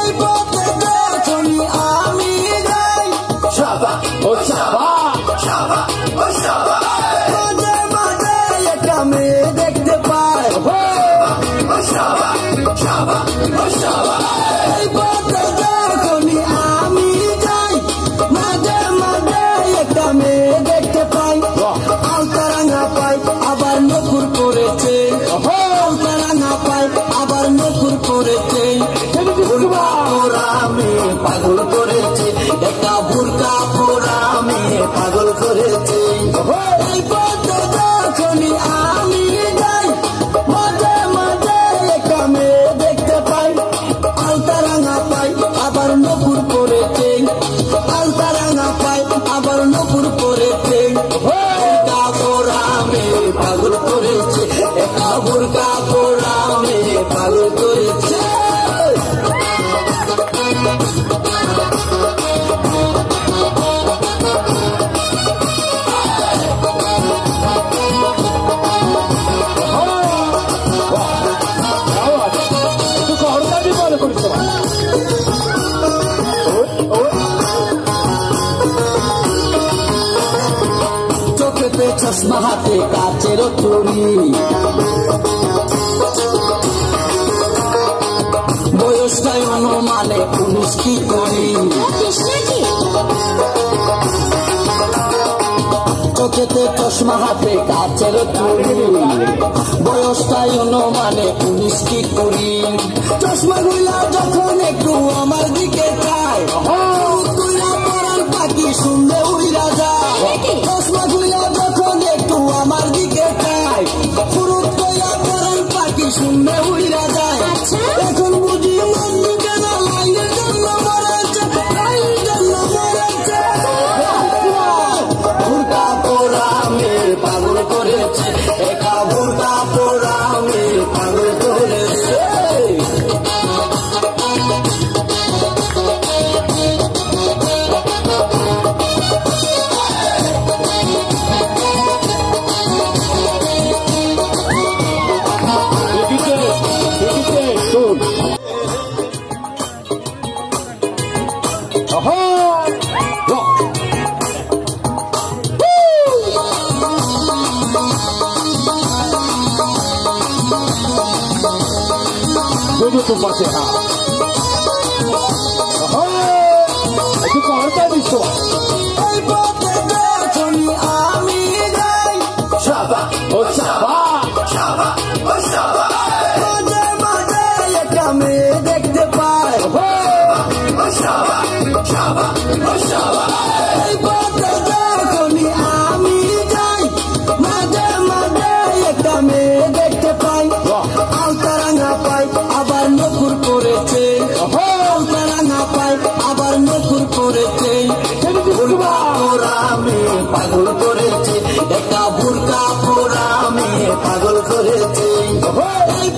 এই পথে যখনই আমি যাই শাবা ও শাবা শাবা ও শাবা মাঝে মাঝে একটা মেয়ে দেখতে পাই ও শাবা শাবা ও শাবা এই পথে যখনই আমি যাই মাঝে মাঝে একটা মেয়ে দেখতে পাই আলতারাঙা পাই আবার নকুর করেছে আলতারাঙা পাই আবার নকুর করেছে আমি পাগল করেছে একটা বুরকা পোড়া আমি পাগল করেছে এই পথে যখনই আমি যাই মাঝে মাঝে একটা মেয়ে দেখতে পাই আলতারাঙা পাই আবার নকুর করেছে আলতারাঙা পাই আবার নকুর করেছে বুরকা পোড়া আমি পাগল করেছে একটা বুরকা পোড়া আমি পাগল করেছে চোখেতে চশমা হাতে কাচের চুরি বয়সটাই অনুমানে 19 কি করি চোখেতে চশমা হাতে কাচের চুরি বয়সটাই অনুমানে 19 কি করি চশমা গুলা যখন একটু আমার দিকে চায় তুইরা পরার পাখি শুনলে উড়া যায় চশমা গুলা যখন একটু আমার দিকে চায় ফুরুত কইয়া পরার পাখি শুনলে উড়া যায় এখন বুঝি মন কেন লাইনের জন্য মরেছে লাইনের জন্য মরেছে বুরকা পোড়া আমি পাগল করেছে একা বুরকা পোড়া আমি পাগল করেছে Tudo tu pode errar. Aqui com a hora tá bicho. এই পথে যখনই আমি যাই শাবা ও শাবা শাবা ও শাবা মাঝে মাঝে একটা মেয়ে দেখতে পাই ও শাবা শাবা ও শাবা এই পথে যখনই আমি যাই মাঝে মাঝে একটা মেয়ে দেখতে পাই আলতারাঙা পাই আবার নকুর করেছে আলতারাঙা পাই আবার নকুর করেছে বুরকা পোড়া আমি পাগল করেছে একটা বুরকা পোড়া আমি পাগল করেছে এই